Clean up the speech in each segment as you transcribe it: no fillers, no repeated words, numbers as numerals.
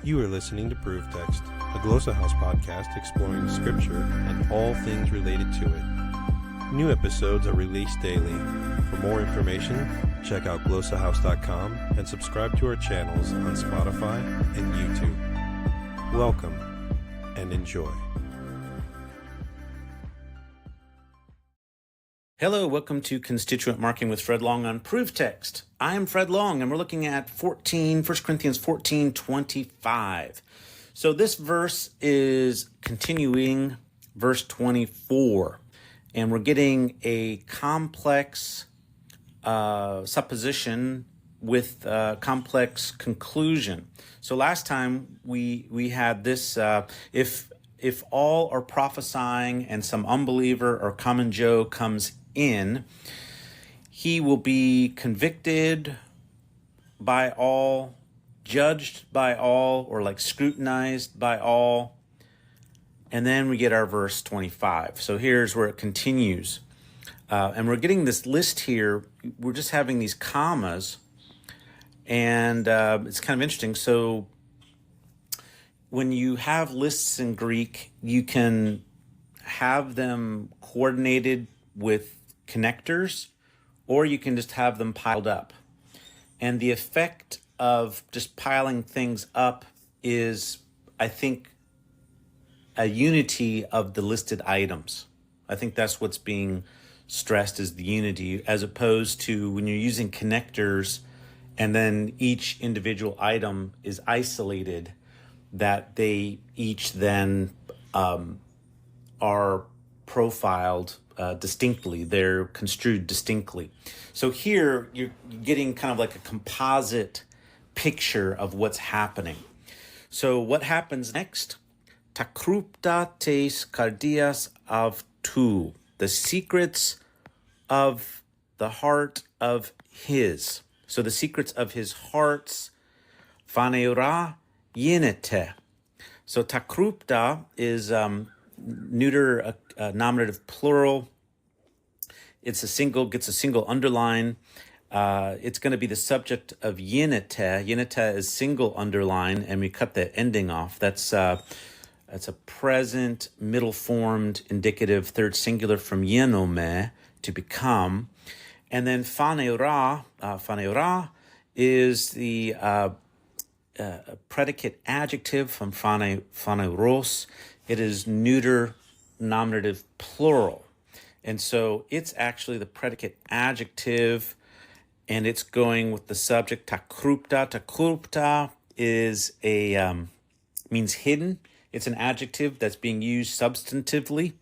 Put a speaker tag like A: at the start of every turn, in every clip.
A: You are listening to Proof Text, a Glossa House podcast exploring Scripture and all things related to it. New episodes are released daily. For more information, check out glossahouse.com and subscribe to our channels on Spotify and YouTube. Welcome and enjoy.
B: Hello, welcome to Constituent Marking with Fred Long on Proof Text. I am Fred Long, and we're looking at 1 Corinthians 14:25. So this verse is continuing verse 24, and we're getting a complex supposition with a complex conclusion. So last time we had this, if all are prophesying and some unbeliever or common Joe comes in, he will be convicted by all, judged by all, or like scrutinized by all. And then we get our verse 25. So here's where it continues. And we're getting this list here. We're just having these commas. And it's kind of interesting. So when you have lists in Greek, you can have them coordinated with connectors, or you can just have them piled up. And the effect of just piling things up is, I think, a unity of the listed items. I think that's what's being stressed, is the unity, as opposed to when you're using connectors and then each individual item is isolated, that they each then are profiled distinctly. They're construed distinctly. So here you're getting kind of like a composite picture of what's happening. So what happens next? Takrupta tes kardias avtu, the secrets of the heart of his. So the secrets of his hearts, phaneura yenete. So takrupta is neuter nominative plural. It's a single, gets a single underline. It's going to be the subject of yenete. Yenete is single underline, and we cut the ending off. That's a present, middle formed, indicative, third singular from yenome, to become. And then phaneura is the predicate adjective from phaneuros. It is neuter nominative plural. And so it's actually the predicate adjective, and it's going with the subject takrupta. Takrupta is means hidden. It's an adjective that's being used substantively.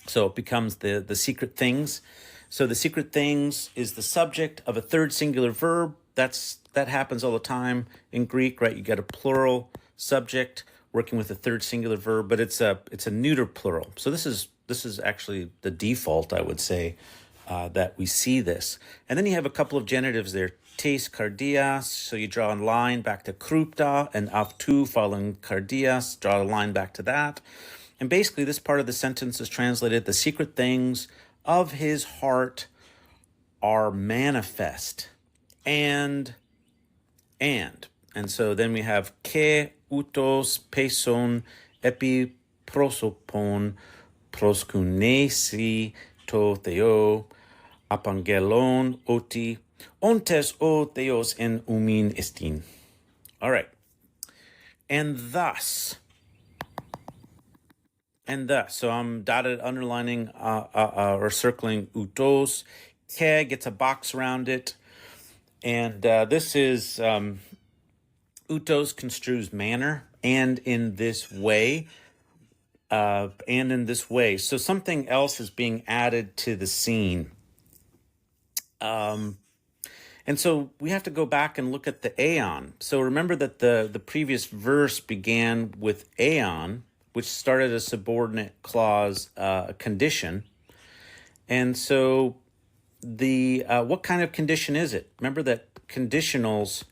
B: So it becomes the secret things. So the secret things is the subject of a third singular verb. That happens all the time in Greek, right? You get a plural subject working with a third singular verb, but it's a neuter plural. So this is actually the default, I would say, that we see this. And then you have a couple of genitives there, tes kardias. So you draw a line back to krupta, and avtu following kardias, draw a line back to that. And basically this part of the sentence is translated, the secret things of his heart are manifest. And so then we have ke utos peson epi prosopon proskunesi to theo apangelon oti ontes o theos en umin estin. All right. And thus, so I'm dotted, underlining, or circling utos. Ke gets a box around it. And this is utos construes manner, and in this way. So something else is being added to the scene. And so we have to go back and look at the aeon. So remember that the previous verse began with aeon, which started a subordinate clause condition. And so the what kind of condition is it? Remember that conditionals,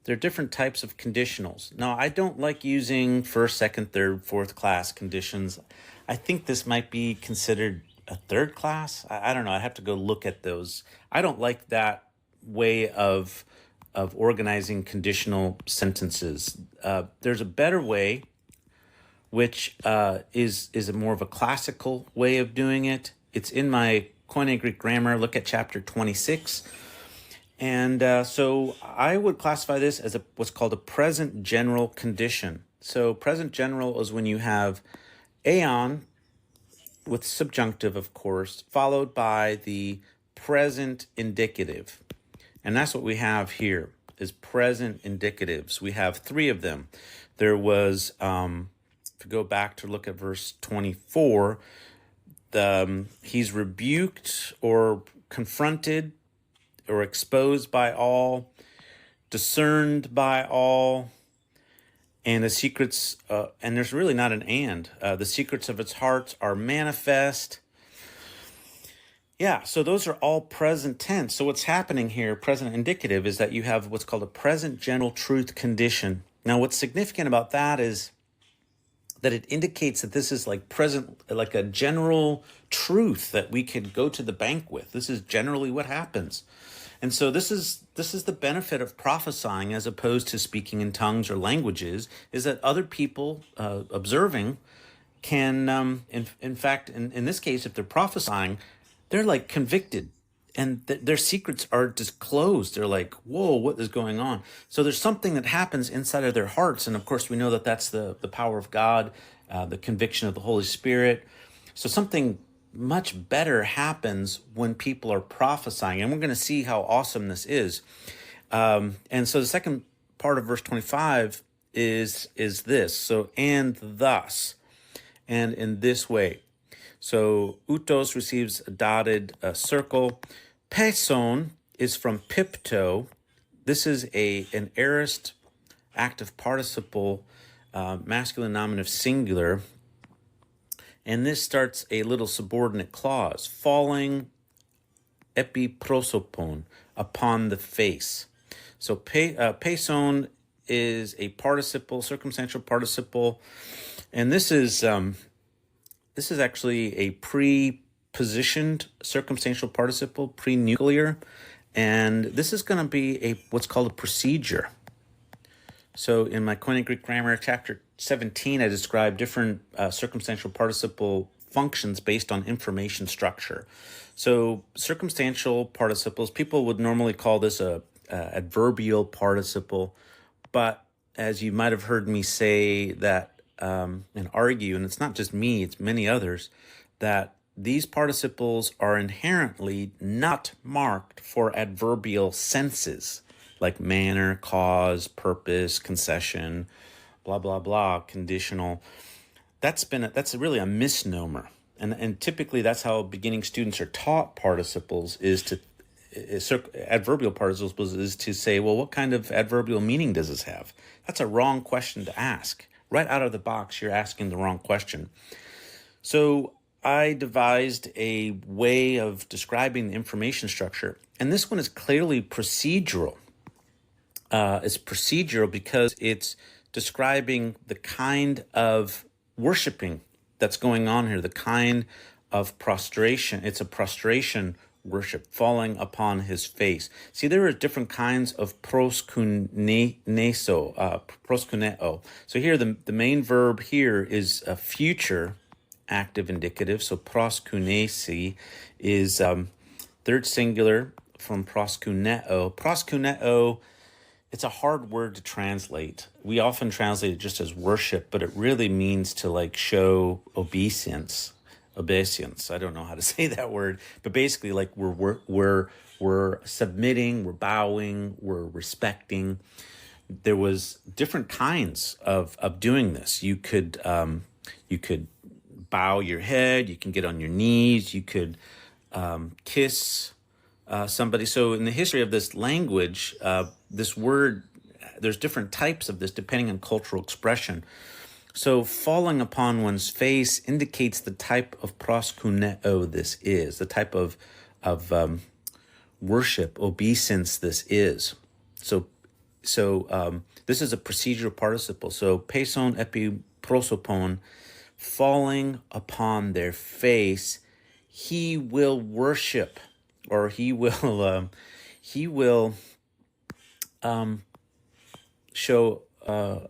B: there are different types of conditionals. Now, I don't like using first, second, third, fourth class conditions. I think this might be considered a third class. I don't know. I have to go look at those. I don't like that way of of organizing conditional sentences. There's a better way, which is a more of a classical way of doing it. It's in my Koine Greek grammar. Look at chapter 26. And so I would classify this as what's called a present general condition. So present general is when you have aeon, with subjunctive, of course, followed by the present indicative. And that's what we have here, is present indicatives. We have three of them. There was, if you go back to look at verse 24, he's rebuked or confronted or exposed by all, discerned by all, and the secrets, and there's really not an and. The secrets of its hearts are manifest. Yeah, so those are all present tense. So what's happening here, present indicative, is that you have what's called a present general truth condition. Now, what's significant about that is that it indicates that this is like present, like a general truth that we could go to the bank with. This is generally what happens. And so this is the benefit of prophesying as opposed to speaking in tongues or languages, is that other people observing can, in fact, in this case, if they're prophesying, they're like convicted and their secrets are disclosed. They're like, whoa, what is going on? So there's something that happens inside of their hearts. And of course, we know that that's the power of God, the conviction of the Holy Spirit. So something much better happens when people are prophesying. And we're going to see how awesome this is. And so the second part of verse 25 is this. So, and thus, and in this way. So utos receives a dotted circle. Peson is from pipto. This is an aorist active participle, masculine nominative singular. And this starts a little subordinate clause, falling epiprosopon, upon the face. So peson is a participle, circumstantial participle, and this is actually a pre-positioned circumstantial participle, pre-nuclear, and this is going to be what's called a procedure. So in my Koine Greek grammar, chapter 17, I describe different circumstantial participle functions based on information structure. So circumstantial participles, people would normally call this a adverbial participle, but as you might have heard me say that and argue, and it's not just me, it's many others, that these participles are inherently not marked for adverbial senses, like manner, cause, purpose, concession, blah, blah, blah, conditional. That's really a misnomer. And typically that's how beginning students are taught participles, adverbial participles is to say, well, what kind of adverbial meaning does this have? That's a wrong question to ask. Right out of the box, you're asking the wrong question. So I devised a way of describing the information structure, and this one is clearly procedural. It's procedural because it's describing the kind of worshiping that's going on here, the kind of prostration. It's a prostration worship, falling upon his face. See, there are different kinds of proskuneo. So here, the main verb here is a future active indicative. So proskunesi is third singular from proskuneo. Proskuneo, it's a hard word to translate. We often translate it just as worship, but it really means to like show obeisance. Obeisance. I don't know how to say that word, but basically, like we're submitting, we're bowing, we're respecting. There was different kinds of doing this. You could bow your head. You can get on your knees. You could kiss somebody. So in the history of this language, this word, there's different types of this depending on cultural expression. So falling upon one's face indicates the type of proskuneo this is, the type of worship, obeisance this is. So this is a procedural participle. So peson epiprosopon, falling upon their face, he will worship, or he will show a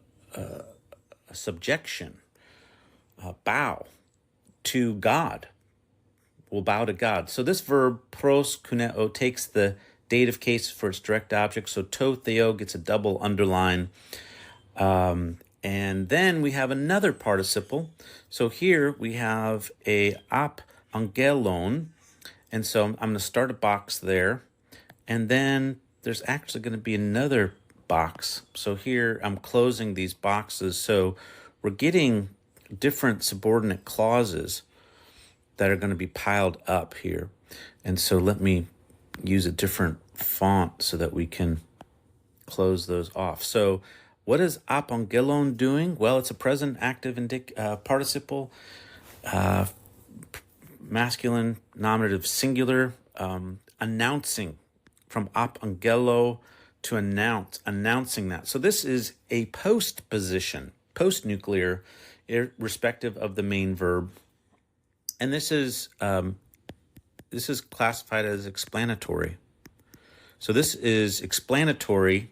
B: subjection, bow to God. Will bow to God. So this verb proskuneo takes the dative case for its direct object. So to theo gets a double underline. And then we have another participle. So here we have a ap angelon. And so I'm going to start a box there. And then there's actually going to be another box. So here I'm closing these boxes. So we're getting different subordinate clauses that are going to be piled up here. And so let me use a different font so that we can close those off. So what is apongelon doing? Well, it's a present active participle, masculine, nominative, singular, announcing, from apongelo to announce, announcing that. So this is a post position, post-nuclear, irrespective of the main verb. And this is classified as explanatory. So this is explanatory,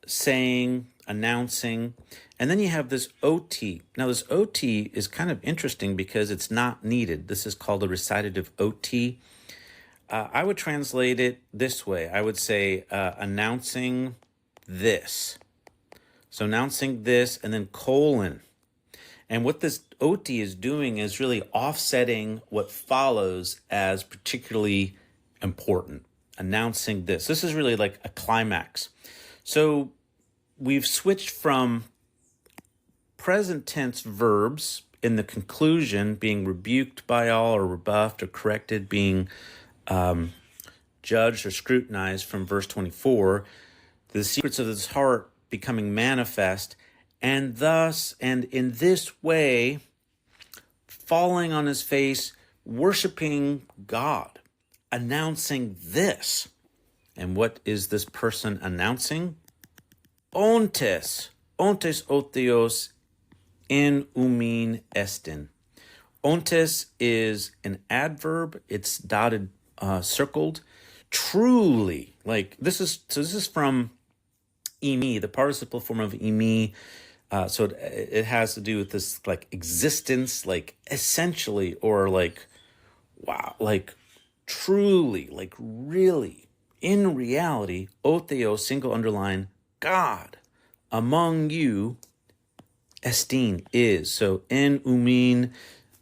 B: saying, announcing, and then you have this OT. Now this OT is kind of interesting because it's not needed. This is called a recitative OT. I would translate it this way. I would say announcing this. So announcing this and then colon. And what this OT is doing is really offsetting what follows as particularly important. Announcing this. This is really like a climax. So we've switched from present tense verbs in the conclusion being rebuked by all or rebuffed or corrected, being judged or scrutinized from verse 24, the secrets of his heart becoming manifest, and thus, and in this way, falling on his face, worshiping God, announcing this. And what is this person announcing? Ontes otheos in umin estin. Ontes is an adverb. It's dotted, circled. Truly, like this is from emi, the participle form of emi. So it has to do with this like existence, like essentially, or like, wow, like truly, like really, in reality, otheo, single underline, God, among you, estin, is. So en umin,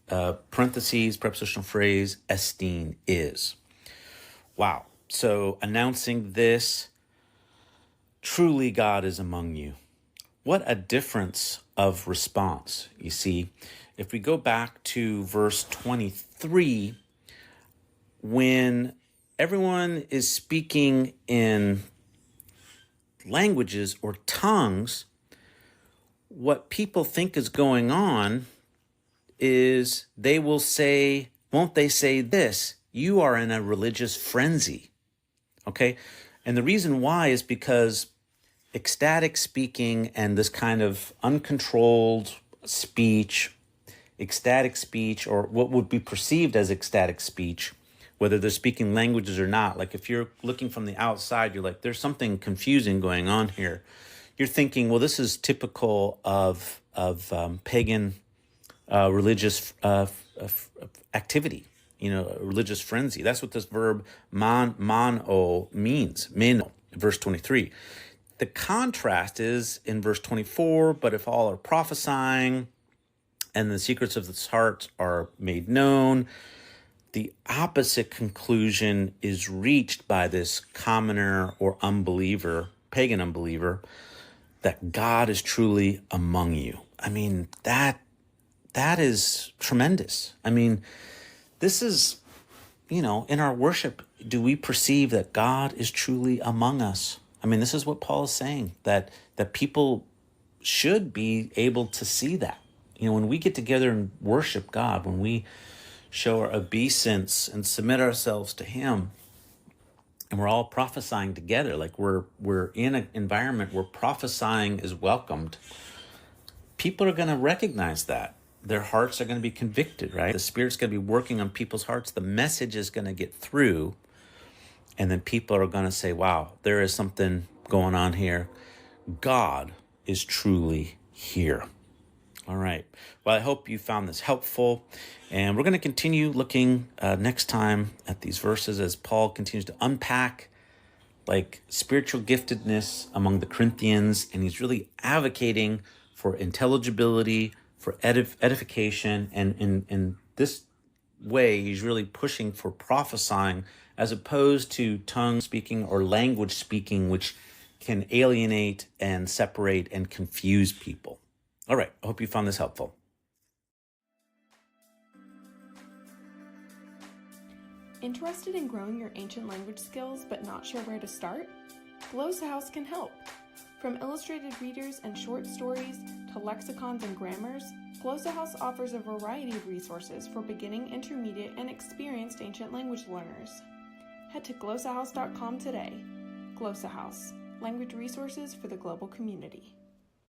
B: parentheses, prepositional phrase, estin, is. Wow. So announcing this, truly God is among you. What a difference of response, you see. If we go back to verse 23, when everyone is speaking in languages or tongues, what people think is going on is they will say, won't they say this? You are in a religious frenzy, okay? And the reason why is because ecstatic speaking and this kind of uncontrolled speech, ecstatic speech, or what would be perceived as ecstatic speech, whether they're speaking languages or not. Like if you're looking from the outside, you're like, there's something confusing going on here. You're thinking, well, this is typical of pagan religious activity, religious frenzy. That's what this verb mano means, meno, verse 23. The contrast is in verse 24, but if all are prophesying and the secrets of the heart are made known, the opposite conclusion is reached by this commoner or unbeliever, pagan unbeliever, that God is truly among you. I mean, that is tremendous. I mean, this is, in our worship, do we perceive that God is truly among us? I mean, this is what Paul is saying, that people should be able to see that. When we get together and worship God, when we show our obeisance and submit ourselves to Him, and we're all prophesying together, like we're in an environment where prophesying is welcomed, people are going to recognize that. Their hearts are going to be convicted, right? The Spirit's going to be working on people's hearts. The message is going to get through. And then people are going to say, wow, there is something going on here. God is truly here. All right. Well, I hope you found this helpful. And we're going to continue looking next time at these verses as Paul continues to unpack like spiritual giftedness among the Corinthians. And he's really advocating for intelligibility, for edification. And in this way, he's really pushing for prophesying as opposed to tongue speaking or language speaking, which can alienate and separate and confuse people. All right, I hope you found this helpful.
C: Interested in growing your ancient language skills but not sure where to start? Glossa House can help. From illustrated readers and short stories to lexicons and grammars, Glossa House offers a variety of resources for beginning, intermediate, and experienced ancient language learners. Head to glossahouse.com today. Glossa House, language resources for the global community.